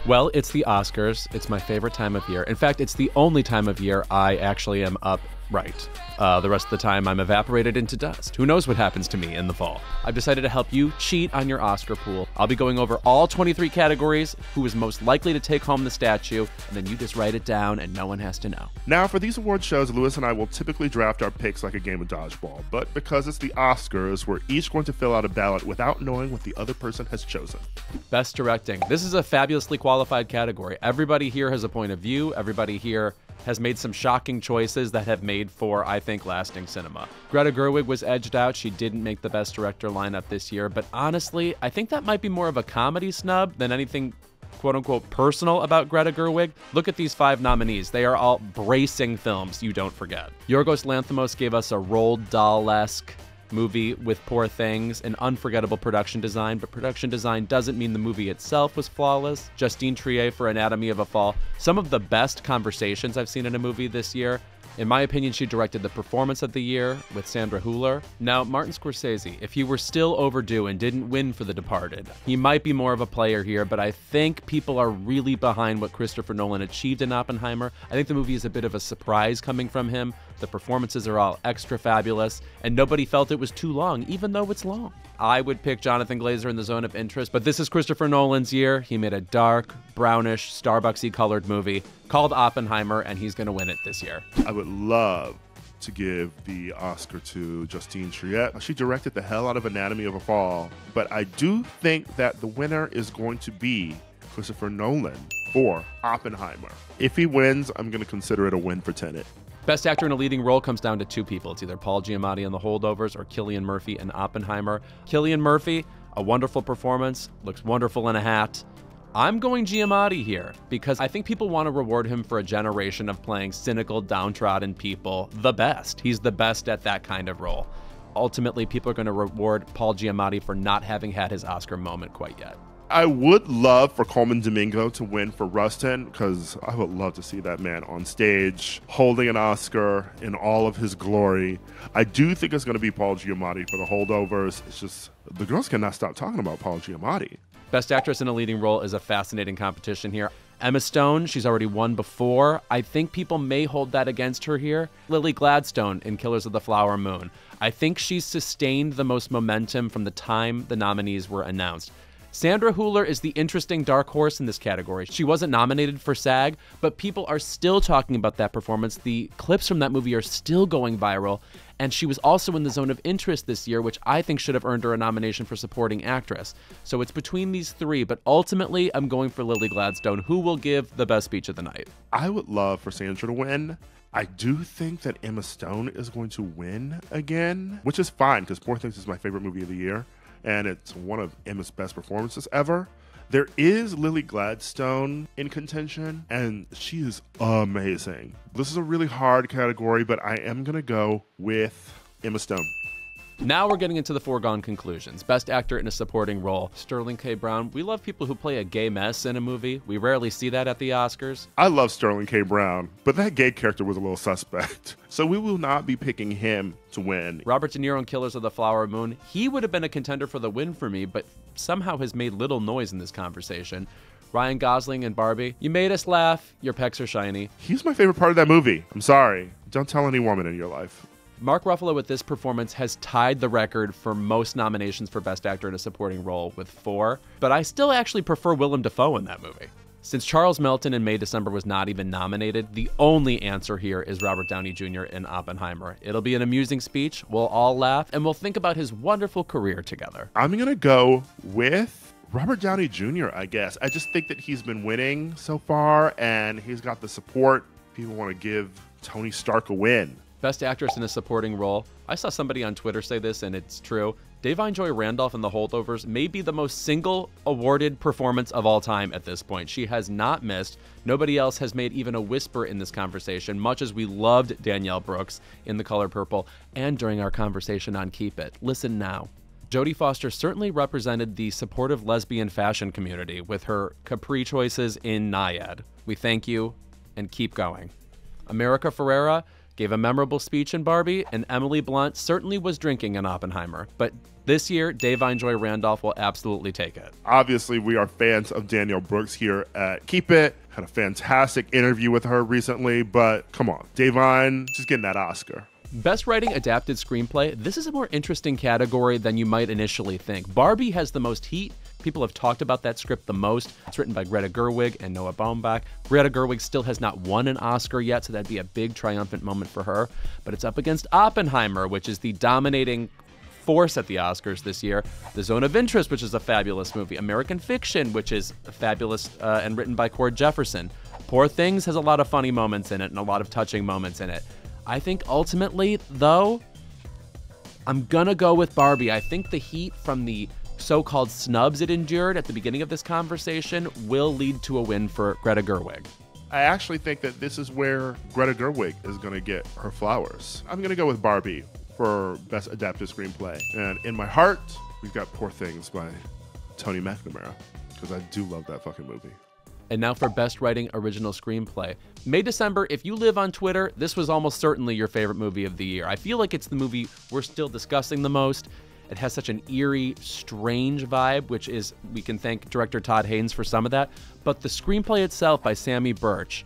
Well, it's the Oscars. It's my favorite time of year. In fact, it's the only time of year I actually am upright. The rest of the time, I'm evaporated into dust. Who knows what happens to me in the fall? I've decided to help you cheat on your Oscar pool. I'll be going over all 23 categories, who is most likely to take home the statue, and then you just write it down and no one has to know. Now, for these award shows, Louis and I will typically draft our picks like a game of dodgeball, but because it's the Oscars, we're each going to fill out a ballot without knowing what the other person has chosen. Best Directing. This is a fabulously qualified category. Everybody here has a point of view. Everybody here has made some shocking choices that have made for, I think, lasting cinema. Greta Gerwig was edged out. She didn't make the Best Director lineup this year, but honestly, I think that might be more of a comedy snub than anything quote-unquote personal about Greta Gerwig. Look at these 5 nominees. They are all bracing films you don't forget. Yorgos Lanthimos gave us a Roald Dahl-esque movie with Poor Things, an unforgettable production design, but production design doesn't mean the movie itself was flawless. Justine Triet for Anatomy of a Fall. Some of the best conversations I've seen in a movie this year. In my opinion, she directed the performance of the year with Sandra Hüller. Now, Martin Scorsese, if he were still overdue and didn't win for The Departed, he might be more of a player here, but I think people are really behind what Christopher Nolan achieved in Oppenheimer. I think the movie is a bit of a surprise coming from him. The performances are all extra fabulous, and nobody felt it was too long, even though it's long. I would pick Jonathan Glazer in The Zone of Interest, but this is Christopher Nolan's year. He made a dark, brownish, Starbucksy colored movie called Oppenheimer, and he's going to win it this year. I would love to give the Oscar to Justine Triet. She directed the hell out of Anatomy of a Fall, but I do think that the winner is going to be Christopher Nolan for Oppenheimer. If he wins, I'm going to consider it a win for Tenet. Best Actor in a Leading Role comes down to 2 people. It's either Paul Giamatti in The Holdovers or Cillian Murphy in Oppenheimer. Cillian Murphy, a wonderful performance, looks wonderful in a hat. I'm going Giamatti here because I think people want to reward him for a generation of playing cynical, downtrodden people the best. He's the best at that kind of role. Ultimately, people are going to reward Paul Giamatti for not having had his Oscar moment quite yet. I would love for Coleman Domingo to win for Rustin because I would love to see that man on stage holding an Oscar in all of his glory. I do think it's going to be Paul Giamatti for The Holdovers. It's just the girls cannot stop talking about Paul Giamatti. Best Actress in a Leading Role is a fascinating competition here. Emma Stone, she's already won before. I think people may hold that against her here. Lily Gladstone in Killers of the Flower Moon. I think she's sustained the most momentum from the time the nominees were announced. Sandra Hüller is the interesting dark horse in this category. She wasn't nominated for SAG, but people are still talking about that performance. The clips from that movie are still going viral, and she was also in The Zone of Interest this year, which I think should have earned her a nomination for Supporting Actress. So it's between these 3, but ultimately I'm going for Lily Gladstone, who will give the best speech of the night. I would love for Sandra to win. I do think that Emma Stone is going to win again, which is fine because Poor Things is my favorite movie of the year. And it's one of Emma's best performances ever. There is Lily Gladstone in contention, and she is amazing. This is a really hard category, but I am going to go with Emma Stone. Now we're getting into the foregone conclusions. Best Actor in a Supporting Role. Sterling K. Brown. We love people who play a gay mess in a movie. We rarely see that at the Oscars. I love Sterling K. Brown, but that gay character was a little suspect. So we will not be picking him to win. Robert De Niro in Killers of the Flower Moon. He would have been a contender for the win for me, but somehow has made little noise in this conversation. Ryan Gosling and Barbie. You made us laugh. Your pecs are shiny. He's my favorite part of that movie. I'm sorry. Don't tell any woman in your life. Mark Ruffalo with this performance has tied the record for most nominations for Best Actor in a Supporting Role with 4, but I still actually prefer Willem Dafoe in that movie. Since Charles Melton in May December was not even nominated, the only answer here is Robert Downey Jr. in Oppenheimer. It'll be an amusing speech, we'll all laugh, and we'll think about his wonderful career together. I'm gonna go with Robert Downey Jr., I guess. I just think that he's been winning so far, and he's got the support. People want to give Tony Stark a win. Best Actress in a Supporting Role. I saw somebody on Twitter say this, and it's true. Da'Vine Joy Randolph in The Holdovers may be the most single awarded performance of all time at this point. She has not missed. Nobody else has made even a whisper in this conversation, much as we loved Danielle Brooks in The Color Purple and during our conversation on Keep It. Listen now. Jodie Foster certainly represented the supportive lesbian fashion community with her capri choices in Naiad. We thank you and keep going. America Ferrera gave a memorable speech in Barbie, and Emily Blunt certainly was drinking in Oppenheimer. But this year, Da'Vine Joy Randolph will absolutely take it. Obviously, we are fans of Danielle Brooks here at Keep It. Had a fantastic interview with her recently, but come on, Da'Vine, she's getting that Oscar. Best Writing Adapted Screenplay. This is a more interesting category than you might initially think. Barbie has the most heat. People have talked about that script the most. It's written by Greta Gerwig and Noah Baumbach. Greta Gerwig still has not won an Oscar yet, so that'd be a big triumphant moment for her. But it's up against Oppenheimer, which is the dominating force at the Oscars this year. The Zone of Interest, which is a fabulous movie. American Fiction, which is fabulous and written by Cord Jefferson. Poor Things has a lot of funny moments in it and a lot of touching moments in it. I think ultimately, though, I'm gonna go with Barbie. I think the heat from the so-called snubs it endured at the beginning of this conversation will lead to a win for Greta Gerwig. I actually think that this is where Greta Gerwig is going to get her flowers. I'm going to go with Barbie for Best Adapted Screenplay. And in my heart, we've got Poor Things by Tony McNamara, because I do love that fucking movie. And now for Best Writing Original Screenplay. May December, if you live on Twitter, this was almost certainly your favorite movie of the year. I feel like it's the movie we're still discussing the most. It has such an eerie, strange vibe, which is, we can thank director Todd Haynes for some of that. But the screenplay itself by Sammy Birch,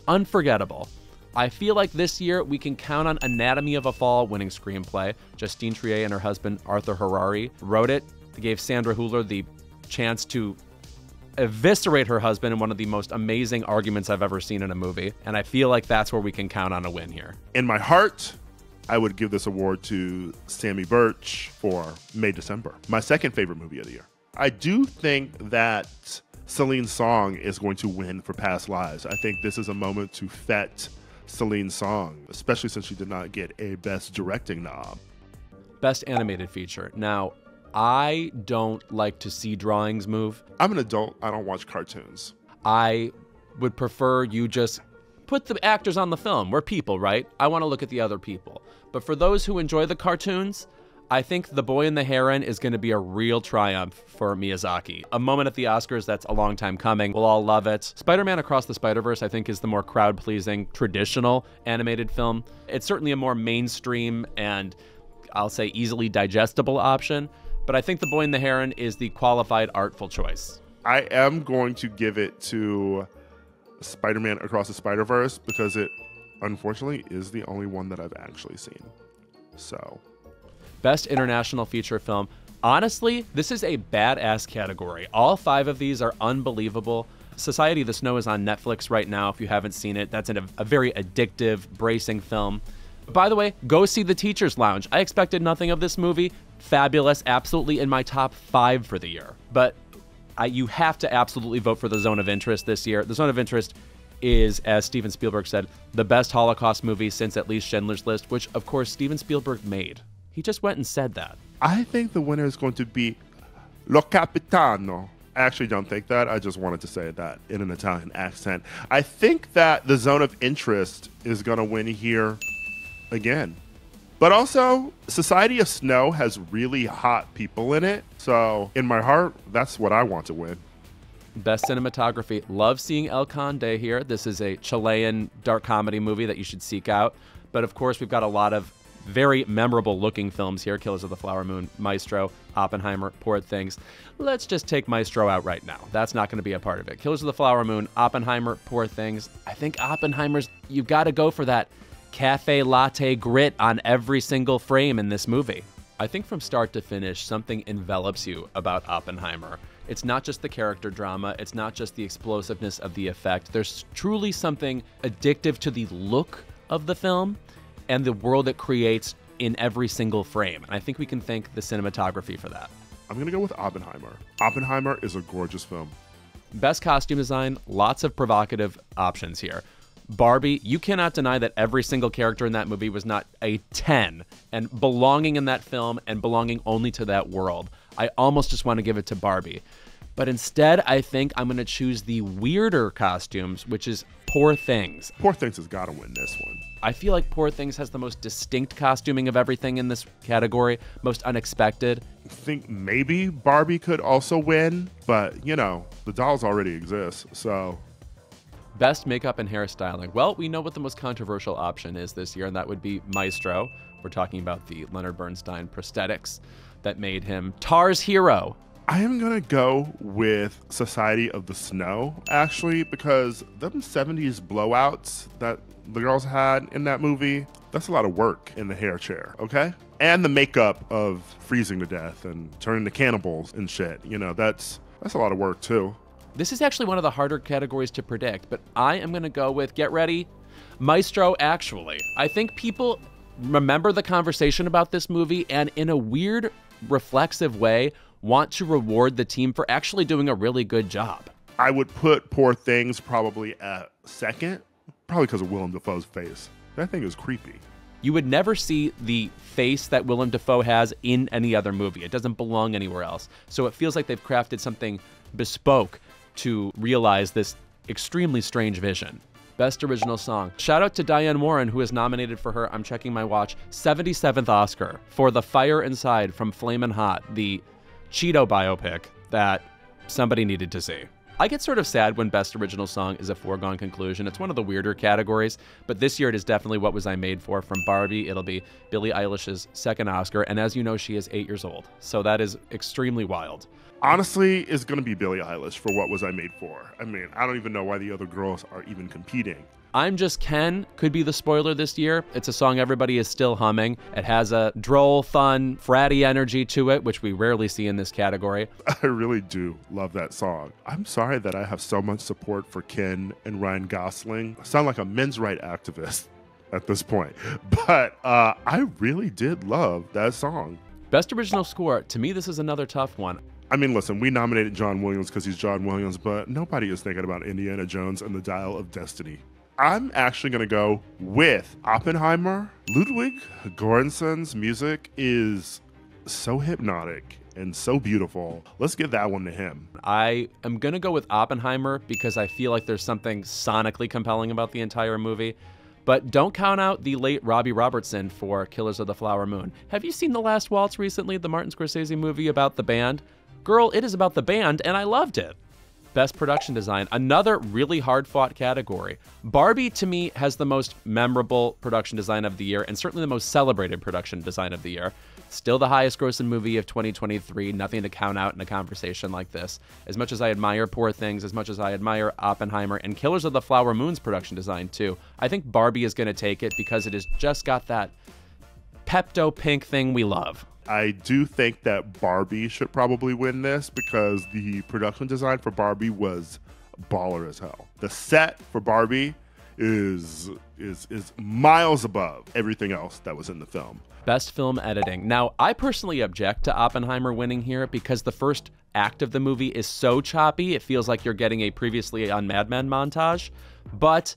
unforgettable. I feel like this year we can count on Anatomy of a Fall winning screenplay. Justine Triet and her husband, Arthur Harari, wrote it. They gave Sandra Hüller the chance to eviscerate her husband in one of the most amazing arguments I've ever seen in a movie. And I feel like that's where we can count on a win here. In my heart, I would give this award to Sammy Birch for May December, my second favorite movie of the year. I do think that Celine's Song is going to win for Past Lives. I think this is a moment to fet Celine's Song, especially since she did not get a Best Directing nom. Best Animated Feature. Now, I don't like to see drawings move. I'm an adult. I don't watch cartoons. I would prefer you just put the actors on the film. We're people, right? I want to look at the other people. But for those who enjoy the cartoons, I think The Boy and the Heron is going to be a real triumph for Miyazaki. A moment at the Oscars that's a long time coming. We'll all love it. Spider-Man Across the Spider-Verse, I think, is the more crowd-pleasing, traditional animated film. It's certainly a more mainstream and, I'll say, easily digestible option. But I think The Boy and the Heron is the qualified, artful choice. I am going to give it to Spider-Man Across the Spider-Verse because it, unfortunately, is the only one that I've actually seen. So, Best International Feature Film. Honestly, this is a badass category. All 5 of these are unbelievable. Society of the Snow is on Netflix right now. If you haven't seen it, that's a very addictive, bracing film. By the way, go see The Teacher's Lounge. I expected nothing of this movie. Fabulous, absolutely in my top 5 for the year. But you have to absolutely vote for The Zone of Interest this year. The Zone of Interest is, as Steven Spielberg said, the best Holocaust movie since at least Schindler's List, which, of course, Steven Spielberg made. He just went and said that. I think the winner is going to be Lo Capitano. I actually don't think that. I just wanted to say that in an Italian accent. I think that The Zone of Interest is going to win here again. But also, Society of Snow has really hot people in it. So, in my heart, that's what I want to win. Best Cinematography. Love seeing El Conde here. This is a Chilean dark comedy movie that you should seek out. But of course, we've got a lot of very memorable looking films here. Killers of the Flower Moon, Maestro, Oppenheimer, Poor Things. Let's just take Maestro out right now. That's not going to be a part of it. Killers of the Flower Moon, Oppenheimer, Poor Things. I think Oppenheimer's, you've got to go for that cafe latte grit on every single frame in this movie. I think from start to finish, something envelops you about Oppenheimer. It's not just the character drama. It's not just the explosiveness of the effect. There's truly something addictive to the look of the film and the world it creates in every single frame. And I think we can thank the cinematography for that. I'm going to go with Oppenheimer. Oppenheimer is a gorgeous film. Best costume design, lots of provocative options here. Barbie, you cannot deny that every single character in that movie was not a 10 and belonging in that film and belonging only to that world. I almost just want to give it to Barbie. But instead, I think I'm going to choose the weirder costumes, which is Poor Things. Poor Things has got to win this one. I feel like Poor Things has the most distinct costuming of everything in this category, most unexpected. I think maybe Barbie could also win, but, you know, the dolls already exist, so... Best makeup and hairstyling. Well, we know what the most controversial option is this year, and that would be Maestro. We're talking about the Leonard Bernstein prosthetics that made him Tar's hero. I am gonna go with Society of the Snow, actually, because them 70s blowouts that the girls had in that movie, that's a lot of work in the hair chair, okay? And the makeup of freezing to death and turning to cannibals and shit, you know, that's a lot of work too. This is actually one of the harder categories to predict, but I am gonna go with, get ready, Maestro actually. I think people remember the conversation about this movie and in a weird, reflexive way, want to reward the team for actually doing a really good job. I would put Poor Things probably at second, probably because of Willem Dafoe's face. That thing is creepy. You would never see the face that Willem Dafoe has in any other movie. It doesn't belong anywhere else. So it feels like they've crafted something bespoke to realize this extremely strange vision. Best Original Song. Shout out to Diane Warren, who is nominated for her, I'm checking my watch, 77th Oscar for The Fire Inside from Flamin' Hot, the Cheeto biopic that somebody needed to see. I get sort of sad when Best Original Song is a foregone conclusion. It's one of the weirder categories, but this year it is definitely What Was I Made For? From Barbie. It'll be Billie Eilish's second Oscar, and as you know, she is 8 years old, so that is extremely wild. Honestly, it's going to be Billie Eilish for What Was I Made For? I mean, I don't even know why the other girls are even competing. I'm Just Ken could be the spoiler this year. It's a song everybody is still humming. It has a droll, fun, fratty energy to it, which we rarely see in this category. I really do love that song. I'm sorry that I have so much support for Ken and Ryan Gosling. I sound like a men's rights activist at this point, but I really did love that song. Best Original Score, to me, this is another tough one. I mean, listen, we nominated John Williams because he's John Williams, but nobody is thinking about Indiana Jones and the Dial of Destiny. I'm actually going to go with Oppenheimer. Ludwig Göransson's music is so hypnotic and so beautiful. Let's give that one to him. I am going to go with Oppenheimer because I feel like there's something sonically compelling about the entire movie. But don't count out the late Robbie Robertson for Killers of the Flower Moon. Have you seen The Last Waltz recently, the Martin Scorsese movie about the band? Girl, it is about the band, and I loved it. Best Production Design, another really hard-fought category. Barbie, to me, has the most memorable production design of the year, and certainly the most celebrated production design of the year. Still the highest grossing movie of 2023, nothing to count out in a conversation like this. As much as I admire Poor Things, as much as I admire Oppenheimer, and Killers of the Flower Moon's production design too, I think Barbie is going to take it because it has just got that Pepto-Pink thing we love. I do think that Barbie should probably win this because the production design for Barbie was baller as hell. The set for Barbie is miles above everything else that was in the film. Best Film Editing. Now, I personally object to Oppenheimer winning here because the first act of the movie is so choppy, it feels like you're getting a previously on Mad Men montage, but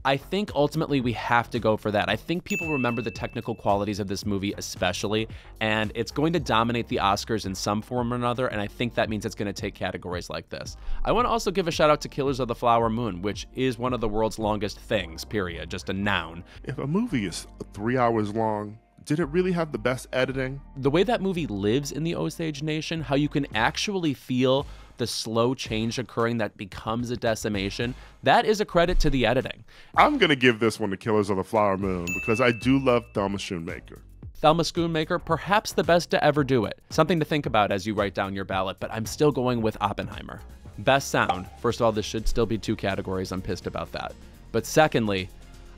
I think ultimately we have to go for that. I think people remember the technical qualities of this movie especially, and it's going to dominate the Oscars in some form or another, and I think that means it's going to take categories like this. I want to also give a shout out to Killers of the Flower Moon, which is one of the world's longest things, period, just a noun. If a movie is 3 hours long, did it really have the best editing? The way that movie lives in the Osage Nation, how you can actually feel the slow change occurring that becomes a decimation, that is a credit to the editing. I'm going to give this one to Killers of the Flower Moon because I do love Thelma Schoonmaker. Thelma Schoonmaker, perhaps the best to ever do it. Something to think about as you write down your ballot, but I'm still going with Oppenheimer. Best Sound. First of all, this should still be 2 categories. I'm pissed about that. But secondly,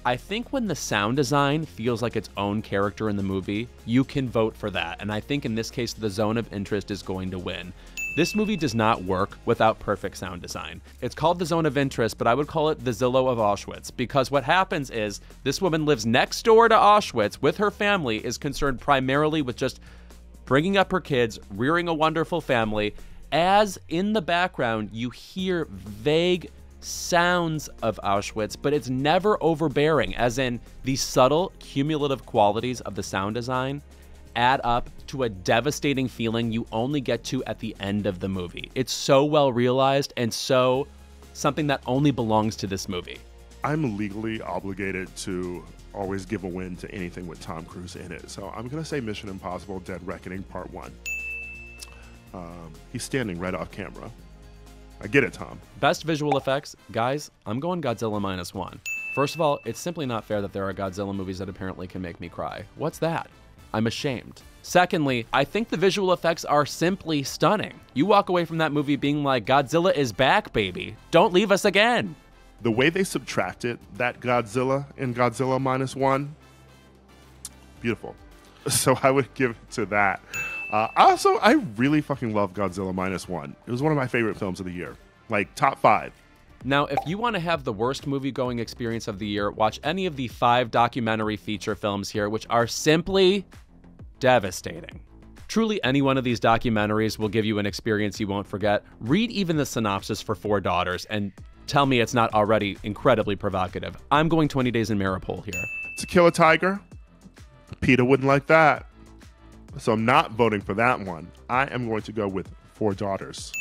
I think when the sound design feels like its own character in the movie, you can vote for that. And I think in this case, The Zone of Interest is going to win. This movie does not work without perfect sound design. It's called The Zone of Interest, but I would call it the Zillow of Auschwitz, because what happens is this woman lives next door to Auschwitz with her family, is concerned primarily with just bringing up her kids, rearing a wonderful family, as in the background you hear vague sounds of Auschwitz, but it's never overbearing, as in the subtle cumulative qualities of the sound design add up to a devastating feeling you only get to at the end of the movie. It's so well realized and so something that only belongs to this movie. I'm legally obligated to always give a win to anything with Tom Cruise in it. So I'm going to say Mission Impossible Dead Reckoning Part 1. He's standing right off camera. I get it, Tom. Best visual effects, guys, I'm going Godzilla -1. First of all, it's simply not fair that there are Godzilla movies that apparently can make me cry. What's that? I'm ashamed. Secondly, I think the visual effects are simply stunning. You walk away from that movie being like, Godzilla is back, baby. Don't leave us again. The way they subtracted that Godzilla in Godzilla -1, beautiful. So I would give it to that. Also, I really fucking love Godzilla -1. It was one of my favorite films of the year. Like, top 5. Now, if you want to have the worst movie-going experience of the year, watch any of the 5 documentary feature films here, which are simply devastating. Truly, any one of these documentaries will give you an experience you won't forget. Read even the synopsis for Four Daughters and tell me it's not already incredibly provocative. I'm going 20 Days in Maripol here. To Kill a Tiger, PETA wouldn't like that. So I'm not voting for that one. I am going to go with Four Daughters.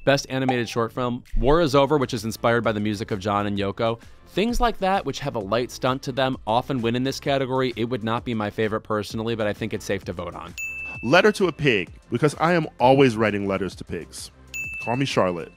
Best animated short film, War is Over, which is inspired by the music of John and Yoko. Things like that, which have a light stunt to them, often win in this category. It would not be my favorite personally, but I think it's safe to vote on. Letter to a Pig, because I am always writing letters to pigs. Call me Charlotte.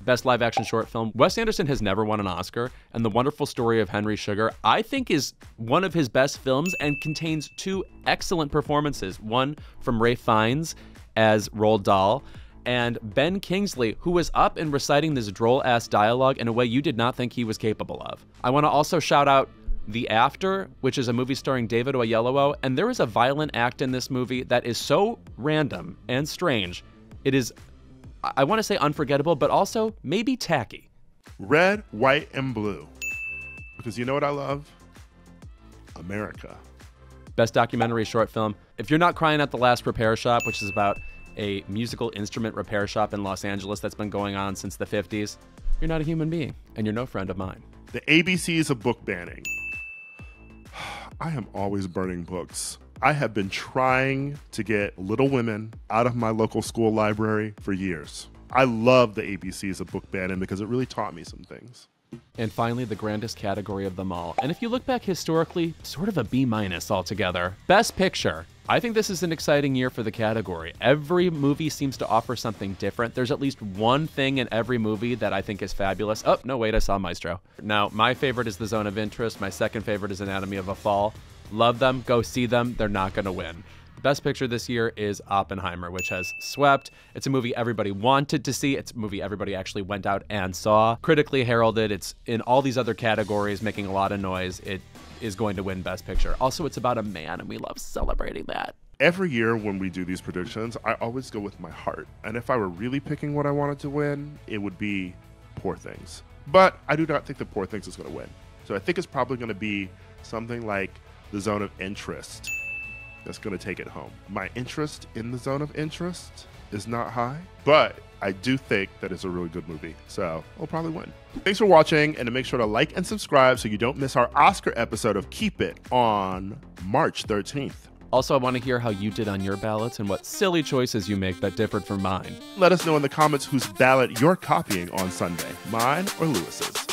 Best live action short film, Wes Anderson has never won an Oscar, and The Wonderful Story of Henry Sugar, I think, is one of his best films and contains 2 excellent performances. One from Ralph Fiennes as Roald Dahl, and Ben Kingsley, who was up and reciting this droll-ass dialogue in a way you did not think he was capable of. I want to also shout out The After, which is a movie starring David Oyelowo, and there is a violent act in this movie that is so random and strange. It is, I want to say unforgettable, but also maybe tacky. Red, White, and Blue. Because you know what I love? America. Best documentary short film, if you're not crying at the last repair shop, which is about a musical instrument repair shop in Los Angeles that's been going on since the 50s, you're not a human being, and you're no friend of mine. The ABCs of book banning. I am always burning books. I have been trying to get Little Women out of my local school library for years. I love the ABCs of book banning because it really taught me some things. And finally, the grandest category of them all. And if you look back historically, sort of a B- altogether. Best Picture. I think this is an exciting year for the category. Every movie seems to offer something different. There's at least one thing in every movie that I think is fabulous. Oh, no, wait, I saw Maestro. Now, my favorite is The Zone of Interest. My second favorite is Anatomy of a Fall. Love them, go see them. They're not going to win. The best picture this year is Oppenheimer, which has swept. It's a movie everybody wanted to see. It's a movie everybody actually went out and saw. Critically heralded. It's in all these other categories, making a lot of noise. It is going to win Best Picture. Also, it's about a man, and we love celebrating that. Every year when we do these predictions, I always go with my heart. And if I were really picking what I wanted to win, it would be Poor Things. But I do not think that Poor Things is going to win. So I think it's probably going to be something like The Zone of Interest that's going to take it home. My interest in The Zone of Interest is not high, but I do think that it's a really good movie, so I'll probably win. Thanks for watching, and to make sure to like and subscribe so you don't miss our Oscar episode of Keep It on March 13th. Also, I want to hear how you did on your ballots and what silly choices you make that differed from mine. Let us know in the comments whose ballot you're copying on Sunday, mine or Lewis's.